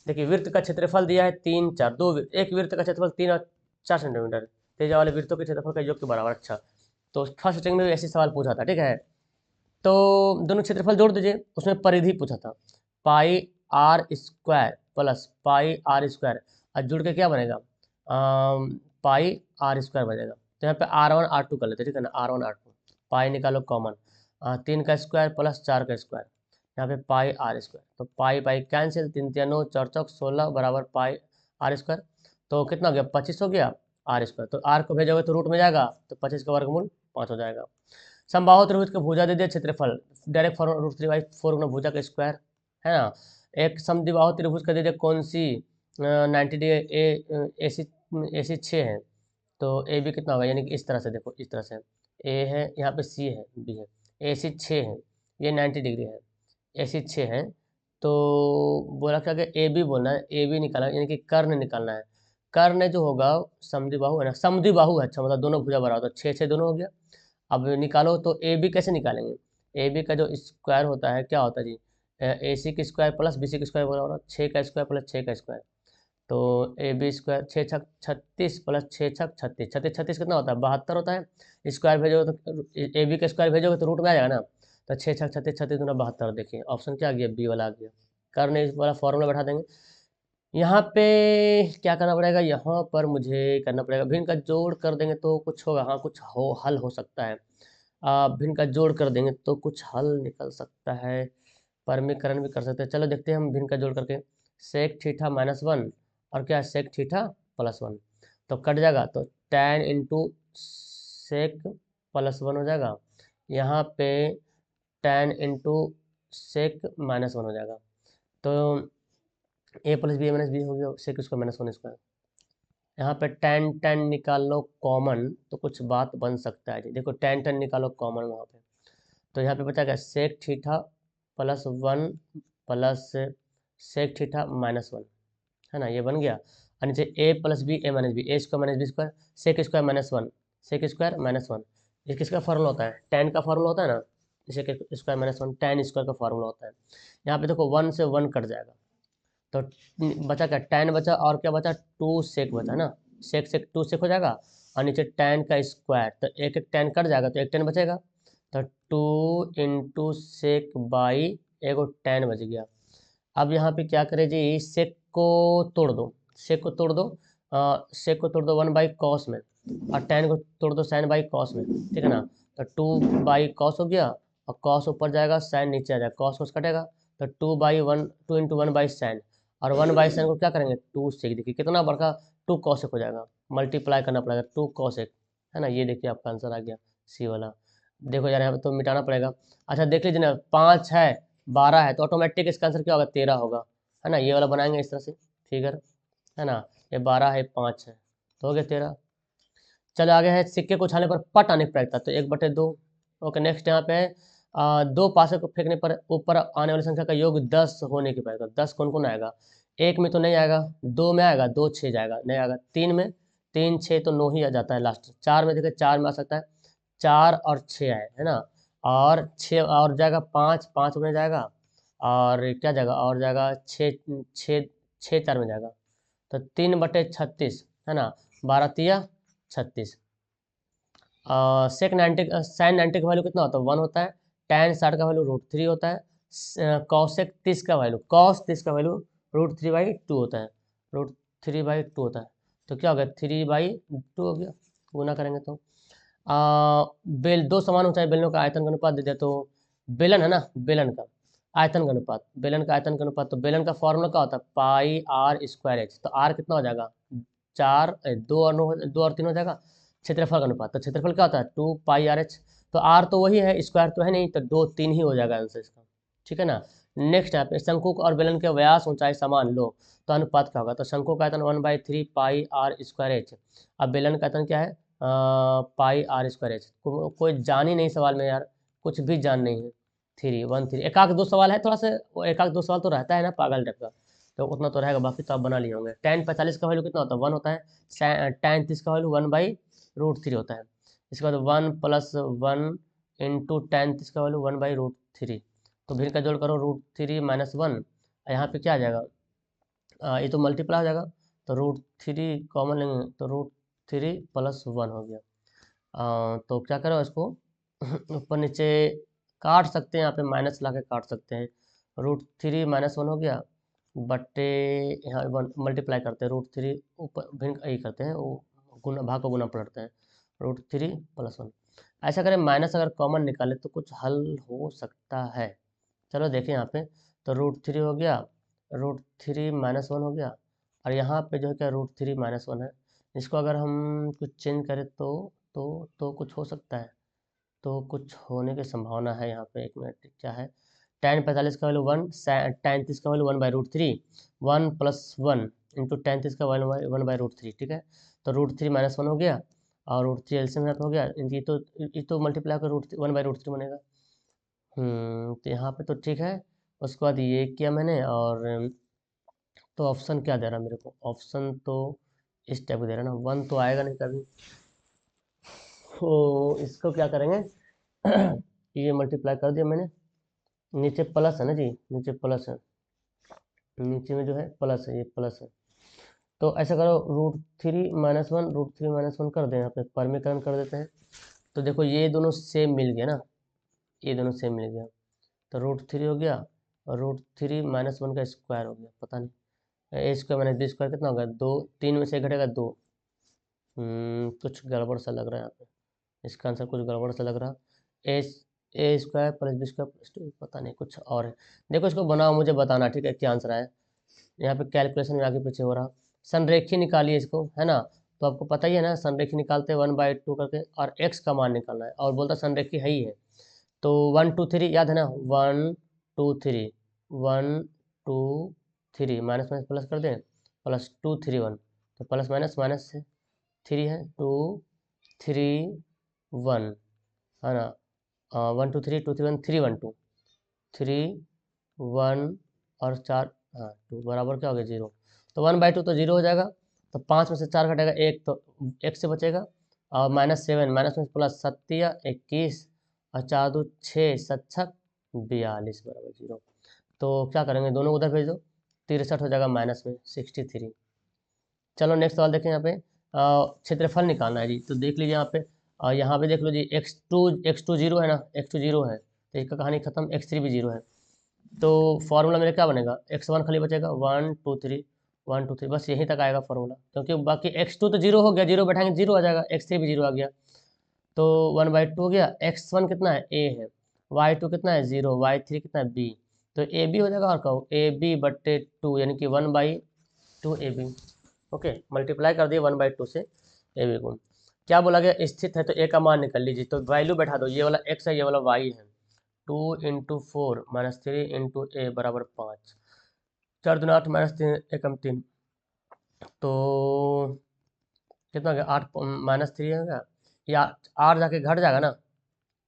देखिए वृत्त का क्षेत्रफल दिया है 3 4 2, एक वृत्त का क्षेत्रफल 3 और 4 सेंटीमीटर, तेजा वाले वृत्तों के क्षेत्रफल का योग के बराबर। अच्छा तो फर्स्ट सेटिंग में ऐसे सवाल पूछा था, ठीक है। तो दोनों क्षेत्रफल जोड़ दीजिए, उसमें परिधि पूछा था pi r square plus pi r square, और जुड़ के क्या बनेगा पाई आर स्क्वायर बनेगा। तो यहाँ पे R1 R2 कर लेते हैं, ठीक है ना, R1 R2, पाई निकालो कॉमन, 3 का स्क्वायर प्लस 4 का स्क्वायर, यहाँ पे पाई आर स्क्वायर, तो पाई पाई कैंसिल, 3 3 9 4 चौक 16 बराबर पाई आर स्क्वायर, तो कितना हो गया 25 हो गया आर स्क्वायर, तो आर को भेजोगे तो रूट में जाएगा, तो 25 का वर्गमूल 5 हो जाएगा। समबाहु त्रिभुज का भुजा दे दिया, क्षेत्रफल डायरेक्ट फॉर्मूला √3/4 गुना भुजा का स्क्वायर, है ना। एक समद्विबाहु त्रिभुज का दे दिया, कौन सी 90 डिग्री ए सी 6 है, तो ए बी कितना होगा, यानी कि इस तरह से देखो, इस तरह से ए है, यहाँ पे सी है, बी है, ए सी 6 है, ये 90 डिग्री है, ए सी 6 है, तो बोला क्या कि ए बी बोलना है, ए बी निकालना यानी कि कर्ण निकालना है। कर्ण जो होगा समद्विबाहु है ना, समद्विबाहु है, अच्छा मतलब दोनों भुजा बराबर, तो 6 6 दोनों हो गया। अब निकालो तो ए बी कैसे निकालेंगे, ए बी का जो स्क्वायर होता है क्या होता है जी, ए सी का स्क्वायर प्लस बी सी का स्क्वायर बराबर 6 का स्क्वायर प्लस 6 का स्क्वायर, तो ए बी स्क्वायर 6 छक 36 प्लस 6 छक 36, 36 36 कितना होता है 72 होता है, स्क्वायर भेजोगे तो ए बी का स्क्वायर भेजोगे तो रूट में आ जाएगा ना, तो 6 छक 36 36 दूना 72, देखिए ऑप्शन क्या आ गया बी वाला आ गया। करने इस वाला फॉर्मूला बैठा देंगे, यहाँ पे क्या करना पड़ेगा, यहाँ पर मुझे करना पड़ेगा भिन्न का जोड़ कर देंगे तो कुछ होगा, हाँ कुछ हो हल हो सकता है, भिन्न का जोड़ कर देंगे तो कुछ हल निकल सकता है, परमीकरण भी कर सकते हैं। चलो देखते हैं हम भिन्न का जोड़ करके, सेक थीटा -1 और क्या सेक थीटा प्लस 1, तो कट जाएगा, तो tan इंटू सेक प्लस 1 हो जाएगा, यहाँ पे tan इंटू सेक माइनस 1 हो जाएगा। तो a plus B minus B हो गया, सेक स्क्वायर माइनस 1 स्क्वायर। यहाँ पे tan tan निकाल लो कॉमन, तो कुछ बात बन सकता है जी। देखो tan tan निकालो कॉमन वहाँ पे, तो यहाँ पे बचा क्या, sec theta plus 1 plus sec theta minus 1, है ना, ये बन गया। और नीचे a plus b a minus b, a square minus b square, sec square minus 1, sec square minus 1। ये किसका फॉर्मूला होता है, tan का फॉर्मूला होता है ना, sec square minus 1 tan square का फॉर्मूला होता है। यहाँ पे देखो 1 से 1 कट जाएगा, तो बचा क्या, tan बचा और क्या बचा, 2 सेक बचा ना, सेक सेक 2 सेक हो जाएगा, और नीचे tan का स्क्वायर, तो एक एक tan कट जाएगा तो एक tan बचेगा, तो 2 इंटू सेक बाई एक tan बच गया। अब यहाँ पे क्या करें जी, सेक को तोड़ दो, सेक को तोड़ दो, सेक को तोड़ दो 1 बाई कॉस में, और tan को तोड़ दो साइन बाई कॉस में, ठीक है ना, तो 2 बाई कॉस हो गया, और कॉस ऊपर जाएगा साइन नीचे आ जाएगा, कॉस कॉस कटेगा, तो 2 बाई 1, 2 इंटू 1 बाई साइन, और 1 बाई साइन को क्या करेंगे 2 सेक, देखिए कितना बड़का 2 कॉसेक हो जाएगा, मल्टीप्लाई करना पड़ेगा 2 कॉसेक, है ना, ये देखिए आपका आंसर आ गया सी वाला। देखो यार यहाँ पे तो मिटाना पड़ेगा। अच्छा देख लीजिए ना, 5 है 12 है, तो ऑटोमेटिक इसका आंसर क्या होगा 13 होगा, है ना, ये वाला बनाएंगे इस तरह से फिगर, है ना, ये 12 है 5 है, तो हो गया 13। चलो आगे है, सिक्के को उछालने पर पट आने की प्रायिकता, तो 1/2। ओके नेक्स्ट यहाँ पे है, दो पासे को फेंकने पर ऊपर आने वाली संख्या का योग 10 होने की प्रायिकता। 10 कौन कौन आएगा, एक में तो नहीं आएगा, दो में आएगा, 2 6 जाएगा नहीं आएगा, तीन में 3 6 तो 9 ही आ जाता है लास्ट, चार में देखिए 4 में आ सकता है, 4 और 6 आए, है ना, और 6 और जाएगा 5 5 में जाएगा, और क्या जाएगा और जाएगा 6 6 6 4 में जाएगा, तो 3/36, है ना, 12 तिया 36। सेक 90 साइन 90 का वैल्यू कितना होता है 1 होता है, tan 60 का वैल्यू √3 होता है, कॉसेक 30 का वैल्यू कॉस 30 का वैल्यू √3/2 होता है, √3/2 होता है, तो क्या हो गया 3/2 हो गया, गुना करेंगे तो बेल दो समान ऊंचाई बेलनों का आयतन का अनुपात दे दिया, तो बेलन है ना, बेलन का आयतन का अनुपात, बेलन का आयतन का अनुपात, तो बेलन का फॉर्मूला क्या होता है पाई आर स्क्वायर एच, तो आर कितना हो जाएगा 4 2 और 9 2 और 3 हो जाएगा, क्षेत्रफल का अनुपात, तो क्षेत्रफल क्या होता है 2 पाई आर एच, तो आर तो वही है स्क्वायर तो है नहीं, तो 2 3 ही हो जाएगा आंसर इसका, ठीक है ना। नेक्स्ट यहाँ पे शंकु और बेलन के व्यास ऊंचाई समान लो, तो अनुपात क्या होगा, तो शंकु का आयतन 1/3 पाई आर स्क्वायर एच, अब बेलन का आयतन क्या है पाई आर स्क्वायर एच, कोई जान ही नहीं सवाल में यार, कुछ भी जान नहीं है, 3 एक आध दो सवाल है थोड़ा सा, वो एक आध दो सवाल तो रहता है ना पागल टाइप का, तो उतना तो रहेगा, बाकी तो आप बना लिए होंगे। tan 45 का वैल्यू कितना होता है 1 होता है, tan 30 का वैल्यू 1/√3 होता है, इसके बाद 1 + 1 इंटू tan 30 का वैल्यू 1/√3, तो फिर का जोड़ करो √3 - 1, यहाँ पे क्या आ जाएगा ये तो मल्टीप्लाई हो जाएगा, तो √3 कॉमन लेंगे तो √3 + 1 हो गया, तो क्या करो इसको ऊपर नीचे काट सकते हैं, यहाँ पे माइनस ला के काट सकते हैं, √3 - 1 हो गया बट्टे यहाँ मल्टीप्लाई करते हैं, √3 ऊपर भिन्न यही करते हैं, वो गुना भाग को गुना पलटते हैं, √3 + 1, ऐसा करें माइनस अगर कॉमन निकाले तो कुछ हल हो सकता है। चलो देखें यहाँ पे, तो √3 हो गया, √3 - 1 हो गया, और यहाँ पे जो है क्या √3 - 1 है, इसको अगर हम कुछ चेंज करें तो कुछ हो सकता है, तो कुछ होने की संभावना है यहाँ पे, एक मिनट क्या है, tan 45 का वैल्यू 1, tan 30 का वैल्यू 1/√3, 1 + 1 इंटू tan 30 का वैल्यू 1/√3, ठीक है, तो √3 - 1 हो गया, और √3 एलसीएम हो गया, ये तो मल्टीप्लाई कर √1/√3 बनेगा, तो यहाँ पे तो ठीक है। उसके बाद ये किया मैंने, और तो ऑप्शन क्या दे रहा मेरे को, ऑप्शन तो इस टाइप दे रहा ना, 1 तो आएगा नहीं कभी, तो इसको क्या करेंगे ये मल्टीप्लाई कर दिया मैंने, नीचे प्लस है ना जी, नीचे प्लस है, नीचे में जो है प्लस है, ये प्लस है, तो ऐसा करो √3 - 1 √3 - 1 कर दें, यहाँ पे परमीकरण कर देते हैं, तो देखो ये दोनों सेम मिल गया ना, ये दोनों सेम मिल गया, तो √3 हो गया, और √3 - 1 का स्क्वायर हो गया, पता नहीं ए स्क्वायर माइनस बी स्क्वायर कितना होगा 2, 3 में से घटेगा 2, कुछ गड़बड़ सा लग रहा है यहाँ पे, इसका आंसर कुछ गड़बड़ सा लग रहा, a a square plus b square plus 2, पता नहीं कुछ और है, देखो इसको बनाओ मुझे बताना, ठीक है क्या आंसर आया, यहाँ पे कैलकुलेशन में आगे पीछे हो रहा, संरेखी निकालिए इसको, है ना। तो आपको पता ही है ना, संरेखी निकालते हैं 1/2 करके, और x का मान निकालना है, और बोलता संरेखी है ही है। तो 1 2 3 याद है ना, 1 2 3 1 2 3, माइनस माइनस प्लस कर दें, प्लस 2 3 1, तो प्लस माइनस माइनस से 3 है, 2 3 1, है ना। 1 2 3 2 3 1 3 1 2 3 1 और 4, हाँ 2 बराबर क्या हो गया 0। तो 1/2 तो 0 हो जाएगा। तो 5 में से 4 घटेगा 1, तो 1 से बचेगा। और -7 माइनस में प्लस 7 या 21, और 4 2 6 7 6 42 बराबर 0। तो क्या करेंगे, दोनों उधर भेज दो, 63 हो जाएगा माइनस में 63। चलो नेक्स्ट सवाल देखें यहाँ पे, क्षेत्रफल निकालना है जी। तो देख लीजिए यहाँ पे देख लो जी, x2 0 है ना, x2 0 है, तो इसका कहानी खत्म, x3 भी 0 है। तो फॉर्मूला मेरा क्या बनेगा, x1 खाली बचेगा, 1 2 3 1 2 3, बस यहीं तक आएगा फॉर्मूला, क्योंकि बाकी x2 तो 0 हो गया, 0 बैठाएंगे 0 आ जाएगा, x3 भी 0 आ गया। तो 1/2 हो गया, x1 कितना है a है, y2 कितना है 0, y3 कितना है b, तो a b हो जाएगा, और कहो ab/2 यानी कि 1/2 ab। ओके, मल्टीप्लाई कर दिए 1/2 से ab को। क्या बोला गया, स्थित है तो a का मान निकाल लीजिए। तो वैल्यू बैठा दो, ये वाला x है, ये वाला y है। 2 × 4 -3 × a बराबर 5, 4 दूना 8 -3 एकम 3, तो कितना हो गया 8 -3 हो गया, या 8 जाके घट जाएगा ना,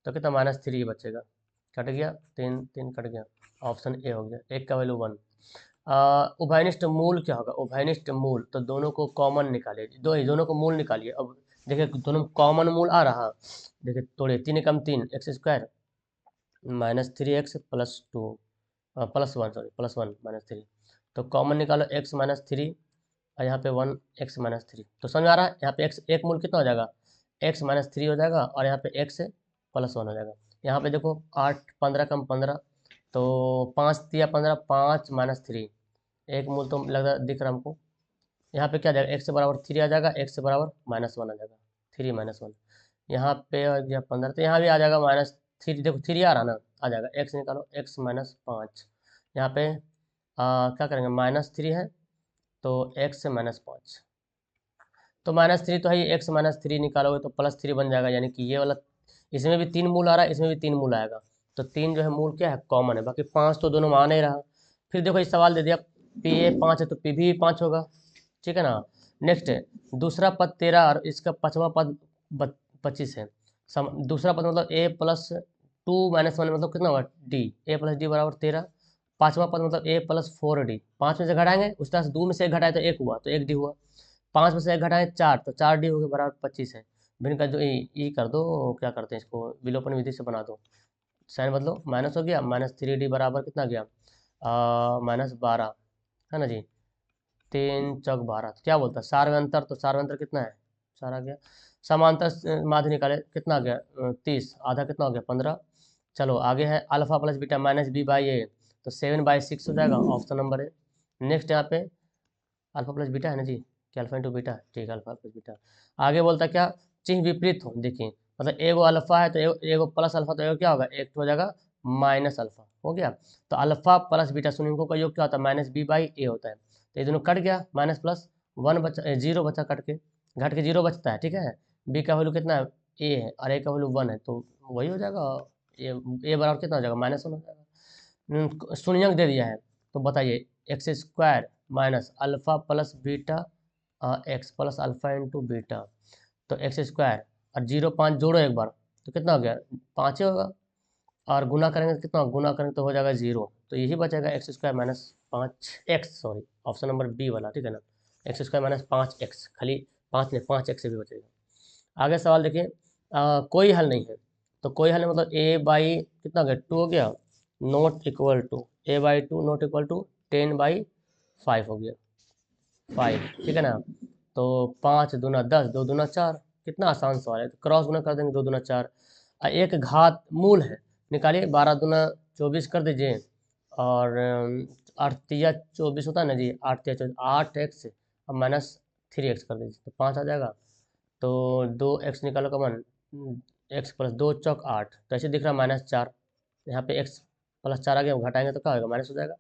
तो कितना -3 बचेगा, कट गया 3 3 कट गया, ऑप्शन ए हो गया, एक का वैल्यू 1। उभयनिष्ठ मूल क्या होगा, उभयनिष्ठ मूल, तो दोनों को कॉमन निकालिए, दोनों को मूल निकालिए। अब देखिए दोनों कॉमन मूल आ रहा, देखिए तोड़िए, 3 एकम 3 x² -3x +2 +1, सॉरी +1 -3, तो कॉमन निकालो x -3, और यहाँ पे 1 x -3, तो समझ आ रहा है, यहाँ पे x एक मूल कितना हो जाएगा, x -3 हो जाएगा, और यहाँ पे x +1 हो जाएगा। यहाँ पे देखो 8 15 कम 15, तो 5 तिया 15, 5 -3, एक मूल तो लग रहा दिख रहा हमको। यहाँ पे क्या आ जाएगा, x से बराबर 3 आ जाएगा, x से बराबर -1 आ जाएगा, 3 -1। यहाँ पे आ गया 15, तो यहाँ भी आ जाएगा -3, देखो 3 आ रहा ना, आ जाएगा, x निकालो, x -5, यहाँ पे क्या करेंगे, -3 है, तो x से -5, तो -3 तो है, x -3 निकालोगे तो +3 बन जाएगा, यानी कि ये वाला, इसमें भी 3 मूल आ रहा है, इसमें भी 3 मूल आएगा, तो 3 जो है मूल क्या है, कॉमन है, बाकी 5 तो दोनों में आ नहीं रहा। फिर देखो इस सवाल दे दिया, PA 5 है तो PB भी 5 होगा, ठीक है ना। नेक्स्ट है, दूसरा पद 13 और इसका पांचवा पद 25 है। दूसरा पद मतलब a + 2 - 1 मतलब कितना होगा d, a + d बराबर 13। पांचवा पद मतलब a + 4d, 5 में से घटाएंगे, उस तरह से 2 में से 1 घटाए तो 1 हुआ, तो 1d हुआ। 5 में से 1 घटाएं 4, तो 4d हो गया, बराबर 25 है। भिन्न का जो ई कर दो, क्या करते हैं इसको, विलोपन विधि से बना दो, साइन बदलो, माइनस हो गया, -3d बराबर कितना गया, -12, है ना जी, 3 चौक 12, क्या बोलता है सार में अंतर, तो सार में अंतर कितना है, सार आ गया। समांतर माध्य निकाले, कितना आ गया 30, आधा कितना हो गया 15। चलो आगे है अल्फा प्लस बीटा -b/a, तो 7/6 हो जाएगा, ऑप्शन नंबर है। नेक्स्ट यहाँ पे अल्फा प्लस बीटा है ना जी, क्या अल्फा इंटू बीटा, ठीक है अल्फा प्लस बीटा। आगे बोलता क्या, चिन्ह विपरीत हो, देखिए मतलब एगो अल्फा है तो एगो प्लस अल्फा, तो एगो क्या होगा, एक हो जाएगा माइनस अल्फा, हो गया। तो अल्फा प्लस बीटा शून्यों का योग क्या होता है, -b/a होता है, तो ये दोनों कट गया, माइनस प्लस 1 बचा, 0 बचा, कट के घट के 0 बचता है, ठीक है। बी का वैल्यू कितना है, ए है, और ए का वैल्यू 1 है, तो वही हो जाएगा, ए बराबर कितना हो जाएगा, -1 हो जाएगा। शून्यंक दे दिया है, तो बताइए, x² minus alpha plus beta x plus alpha into beta, तो x² और 0 5 जोड़ो एक बार, तो कितना हो गया, 5 ही होगा, और गुना करेंगे तो कितना, गुना करेंगे तो हो जाएगा 0, तो यही बचेगा x² -5x, sorry option number B वाला, ठीक है ना, x² -5x, खाली 5 नहीं 5x से भी बचेगा। आगे सवाल देखिए, कोई हल नहीं है, तो कोई हल नहीं मतलब a/, कितना हो गया 2 हो गया, not equal to a/2 not equal to 10/5 हो गया, 5, ठीक है ना। तो 5 दूना 10, 2 दूना 4, कितना आसान सवाल है, तो क्रॉस गुना कर देंगे, 2 दूना 4, एक घात मूल है, निकालिए, 12 दूना 24 कर दीजिए, और 8 तिया 24 होता है ना जी, 8 तिया 24, 8x और -3x कर दीजिए, तो 5 आ जाएगा। तो 2x निकालो कमन, x + 2 चौक 8, तो ऐसे दिख रहा है -4, यहाँ पे x + 4 आ गया, घटाएंगे तो क्या होगा, माइनस हो जाएगा,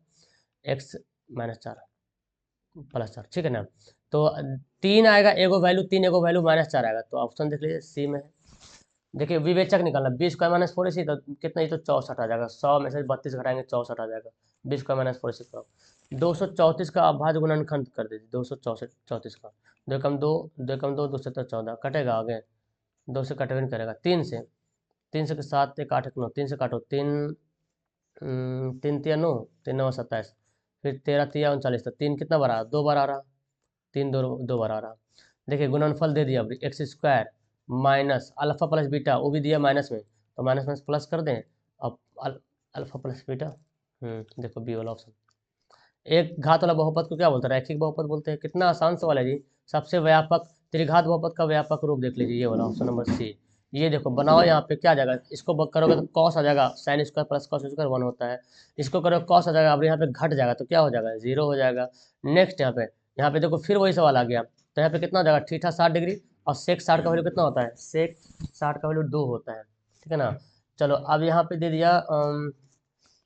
x -4 +4, ठीक है ना। तो 3 आएगा एगो वैल्यू, 3 एगो वैल्यू -4 आएगा। तो ऑप्शन देख लीजिए सी में है। देखिए विवेचक निकालना, 20² - 4ac तो कितना, ये तो 64 आ जाएगा। 100 में से 32 घटाएंगे 64 आ जाएगा। 20² - 4ac का 234 का अभाज्य गुणनखंड कर दीजिए। 234 का 2 कम 2, 2 कम 2, 2 से 14 कटेगा आगे, 2 से कटे भी नहीं करेगा। 3 से 7 1 8 1 9, 3 से काटो, 3 3 9, 3 9 27, फिर 13 3 39, तो 3 कितना बार आ रहा, 2 बार आ रहा, 3 2 बार आ रहा। देखिए गुणनफल दे दिया, x² minus alpha plus beta, वो भी दिया माइनस में, तो माइनस माइनस प्लस कर दें। अब अल्फा प्लस बीटा, देखो बी वाला ऑप्शन। एक घात वाला बहुपद को क्या बोलते हैं, रैखिक बहुपद बोलते हैं। कितना आसान सवाल है जी। सबसे व्यापक त्रिघात बहुपद का व्यापक रूप देख लीजिए, ये वाला ऑप्शन नंबर सी। ये देखो बनाओ, यहाँ पे क्या आ जाएगा, इसको करोगे तो कॉस आ जाएगा, sine square plus cos square 1 होता है। इसको करोगे कॉस आ जाएगा, अब यहाँ पे घट जाएगा तो क्या हो जाएगा, 0 हो जाएगा। नेक्स्ट यहाँ पे देखो फिर वही सवाल आ गया। तो यहाँ पे कितना हो जाएगा, थीटा 60 डिग्री, और सेक 60 का वैल्यू कितना होता है, सेक 60 का वैल्यू 2 होता है, ठीक है ना। चलो अब यहाँ पे दे दिया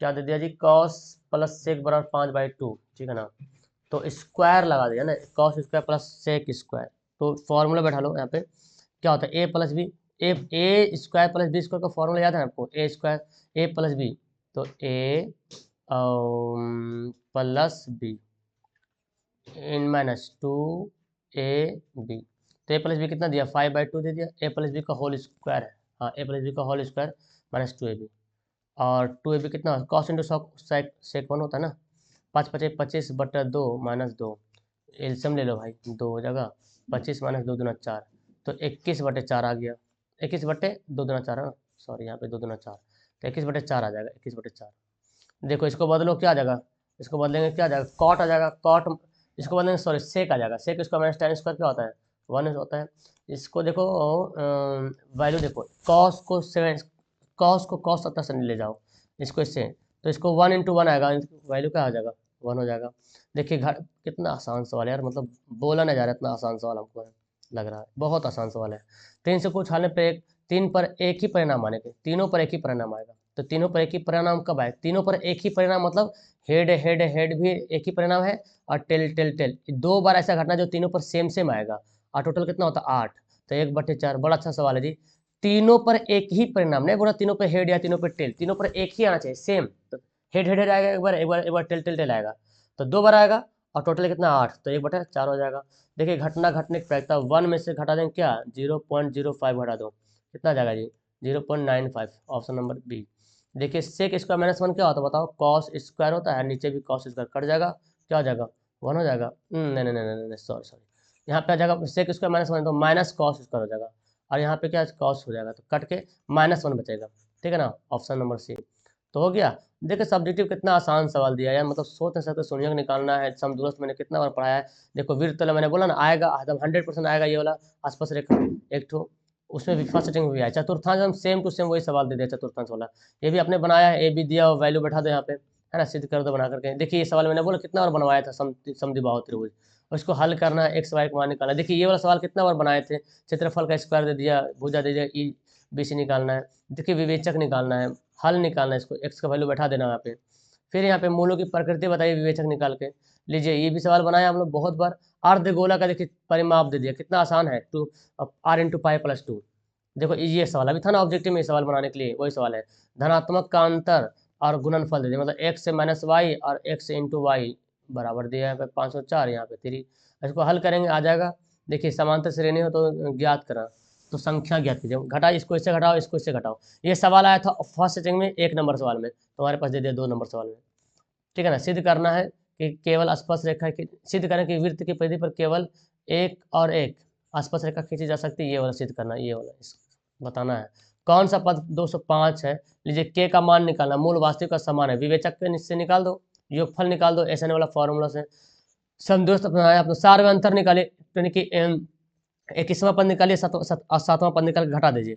क्या दे दिया जी, कॉस प्लस सेक बराबर 5/2, ठीक है ना। तो स्क्वायर लगा दिया ना, cos square plus sec square. तो फॉर्मूला बैठा लो यहाँ पे, क्या होता है, a plus b, a square plus b square का फॉर्मूला याद है आपको, a square a plus b, तो a plus b in -2 a b. तो ए प्लस बी कितना दिया, 5/2 दे दिया। ए प्लस बी का होल स्क्वायर है, हाँ ए प्लस बी का होल स्क्वायर -2ab, और 2ab कितना, कॉस इंटू सेक 1 होता है ना। 5 5 25/2 -2, एल्सियम ले लो भाई, 2 हो जाएगा। 25 - 2 दूना 4, तो 21/4 आ गया। 21/2 दूना 4 है ना, सॉरी यहाँ पे 2 दूना 4, तो 21/4 आ जाएगा। 21/4 देखो, इसको बदलो क्या आ जाएगा, इसको बदलेंगे क्या आ जाएगा, कॉट आ जाएगा, कॉट। इसको बदलेंगे सॉरी सेक आ जाएगा, सेक इसका -tan² क्या होता है, 1 होता है। इसको देखो वैल्यू देखो, कॉस को कॉस 70 से ले जाओ, इसको इससे, तो इसको 1 × 1 आएगा, वैल्यू क्या आ जाएगा, 1 हो जाएगा। देखिए कितना आसान सवाल है यार, मतलब बोला नहीं जा रहा, इतना आसान सवाल हमको लग रहा है, बहुत आसान सवाल है। 3 से कुछ हाल पे 3 पर एक ही परिणाम आने के, तीनों पर एक ही परिणाम आएगा। तो तीनों पर एक ही परिणाम कब आए, तीनों पर एक ही परिणाम मतलब हेड हेड हेड भी एक ही परिणाम है, और टेल टेल टेल 2 बार ऐसा घटना जो तीनों पर सेम सेम आएगा, और टोटल कितना होता है 8। तो 1/4, बड़ा अच्छा सवाल है जी। तीनों पर एक ही परिणाम, नहीं बोला तीनों पर हेड या तीनों पर टेल, तीनों पर एक ही आना चाहिए सेम। तो हेड हेड हेड आएगा एक बार टेल टेल टेल आएगा, तो 2 बार आएगा, और टोटल कितना 8, तो 1/4 हो जाएगा। देखिए घटना घटने की प्रायिकता 1 में से घटा देंगे क्या, 0.05 घटा दो, कितना आ जाएगा जी, 0.95, ऑप्शन नंबर बी। देखिए सेक स्क्वायर -1 क्या होता है बताओ, कॉस स्क्वायर होता है, नीचे भी कॉस स्क्वायर कट जाएगा, क्या हो जाएगा, 1 हो जाएगा। नहीं नहीं नहीं नहीं सॉरी सॉरी, यहाँ पे आ जाएगा सेक स्क्वायर -1 तो माइनस कॉस स्क्वायर हो जाएगा, और यहाँ पे क्या कॉस हो जाएगा, तो कट के -1 बचेगा, ठीक है ना, ऑप्शन नंबर सी। तो हो गया। देखिए सब्जेक्टिव कितना आसान सवाल दिया यार, मतलब सोच नहीं सकते, शून्यक निकालना है, समदूरस्थ मैंने कितना बार पढ़ाया है। देखो वृत्त तल मैंने बोला ना आएगा, एकदम 100% आएगा ये वाला, आसपास रेखा एक ठो, उसमें भी फर्स्ट सेटिंग भी आया। चतुर्थांश हम सेम टू सेम वही सवाल दे दिया चतुर्थांश वाला, ये भी आपने बनाया है, ए बी दिया और वैल्यू बैठा दो यहाँ पे, है ना, सिद्ध कर दो बना करके। देखिए ये सवाल मैंने बोला कितना बार बनवाया था, समद्विबाहु त्रिभुज, और इसको हल करना है, एक्स वाई का मान निकालना। देखिए ये वाला सवाल कितना बार बनाए थे, क्षेत्रफल का स्क्वायर दे दिया, भुजा दे दिया, ई बी सी निकालना है। देखिए विवेचक निकालना है, हल निकालना है, इसको एक्स का वैल्यू बैठा देना यहाँ पे, फिर यहाँ पे मूलों की प्रकृति बताइए विवेचक निकाल के। लीजिए ये भी सवाल बनाया हम लोग बहुत बार। अर्धगोला का देखिए परिमाप दे दिया, कितना आसान है, 2 r × π+2। देखो ये सवाल अभी था ना ऑब्जेक्टिव में, सवाल बनाने के लिए वही सवाल है। धनात्मक का अंतर और गुणनफल दे दिया, मतलब x से -y और x × y बराबर दिया है 504, यहाँ पे 3। इसको हल करेंगे आ जाएगा। देखिए समांतर श्रेणी हो तो ज्ञात करा, तो संख्या ज्ञात कीजिए, घटा इसको इससे घटाओ, इसको इससे घटाओ। ये सवाल आया था फर्स्ट सेटिंग में 1 नंबर सवाल में, तुम्हारे पास दे दिया 2 नंबर सवाल में, ठीक है ना। सिद्ध करना है कि केवल स्पर्श रेखा की, सिद्ध करें कि वृत्त की परिधि पर केवल एक और एक स्पर्श रेखा खींची जा सकती है, ये वाला सिद्ध करना, ये वाला बताना है। कौन सा पद 205 है, लीजिए के का मान निकालना, मूल वास्तविक का समान है, विवेचक के से निकाल दो, योगफल निकाल दो, ऐसे वाला फॉर्मूला से। समदूरस्थ अपनाया, अपना सार में अंतर निकाले, यानी कि 21वां पद निकालिए, 7वां पद निकाल के घटा दीजिए,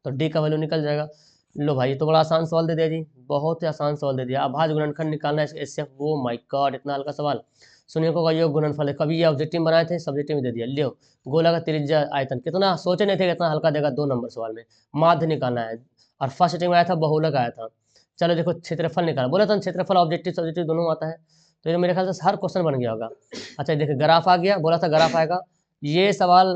तो डी का वैल्यू निकल जाएगा। लो भाई तो बड़ा आसान सवाल दे दिया जी, बहुत ही आसान सवाल दे दिया। अभाज्य गुणनखंड निकालना है इससे, वो माय गॉड इतना हल्का सवाल। शून्यकों का योग गुणनफल है, कभी ये ऑब्जेक्टिव बनाए थे, सब्जेक्टिव में दे दिया। लियो गोला का त्रिज्या आयतन, कितना सोचे नहीं थे कितना हल्का देगा, 2 नंबर सवाल में। माध्य निकालना है, और फर्स्ट सेटिंग में आया था बहुलक आया था। चलो देखो क्षेत्रफल निकाला, बोला था क्षेत्रफल ऑब्जेक्टिव सब्जेक्टिव दोनों आता है। तो ये मेरे ख्याल से हर क्वेश्चन बन गया होगा। अच्छा देखिए ग्राफ आ गया, बोला था ग्राफ आएगा। ये सवाल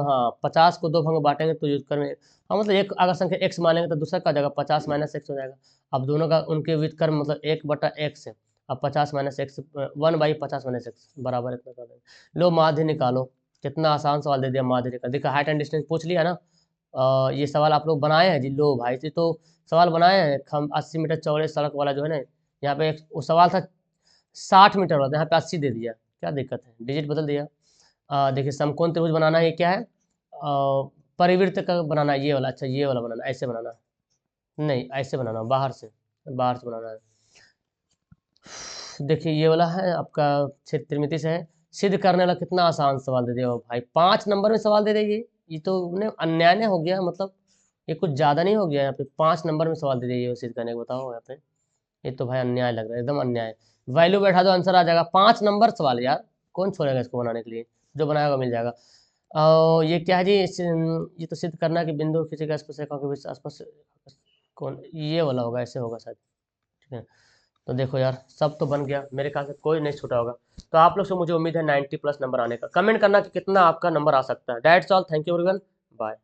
हाँ 50 को 2 भाग में बांटेंगे तो यूज करेंगे। हाँ मतलब एक अगर संख्या x मान लेंगे तो दूसरा का जगह 50 माइनस एक्स हो जाएगा। अब दोनों का उनके व्युत्क्रम मतलब 1/x है। अब 50 माइनस एक्स 1/50 माइनस एक्स बराबर इतना कर देंगे। लो माध्य निकालो। कितना आसान सवाल दे दिया माध्य निकाल। देखा हाइट एंड डिस्टेंस पूछ लिया ना। ये सवाल आप लोग बनाए हैं जी। लो भाई जी तो सवाल बनाए हैं। हम 80 मीटर चौड़े सड़क वाला जो है ना, यहाँ पे वो सवाल था 60 मीटर वाला, यहाँ पे 80 दे दिया। क्या दिक्कत है, डिजिट बदल दिया। देखिए समकोण त्रिभुज बनाना है, ये क्या है, परिवृत्त का बनाना है ये वाला। अच्छा ये वाला बनाना, ऐसे बनाना नहीं, ऐसे बनाना, बाहर से बनाना है। देखिए ये वाला है आपका क्षेत्र त्रिमिति से है। सिद्ध करने वाला कितना आसान सवाल दे दिया भाई, 5 नंबर में सवाल दे देगी। ये तो उन्हें अन्याय हो गया, मतलब ये कुछ ज़्यादा नहीं हो गया। यहाँ पे 5 नंबर में सवाल दे दिए सिद्ध करने को, बताओ यहाँ पे। ये तो भाई अन्याय लग रहा है, एकदम अन्याय। वैल्यू बैठा दो आंसर आ जाएगा। 5 नंबर सवाल यार, कौन छोड़ेगा इसको बनाने के लिए, जो बनाएगा मिल जाएगा। ये क्या है जी, ये तो सिद्ध करना कि बिंदु किसी के आसपास रेखाओं के बीच आसपास कौन, ये वाला होगा, ऐसे होगा शायद। ठीक है तो देखो यार सब तो बन गया, मेरे ख्याल से कोई नहीं छूटा होगा। तो आप लोग से मुझे उम्मीद है 90 प्लस नंबर आने का। कमेंट करना कि कितना आपका नंबर आ सकता है। That's all, thank you everyone, bye.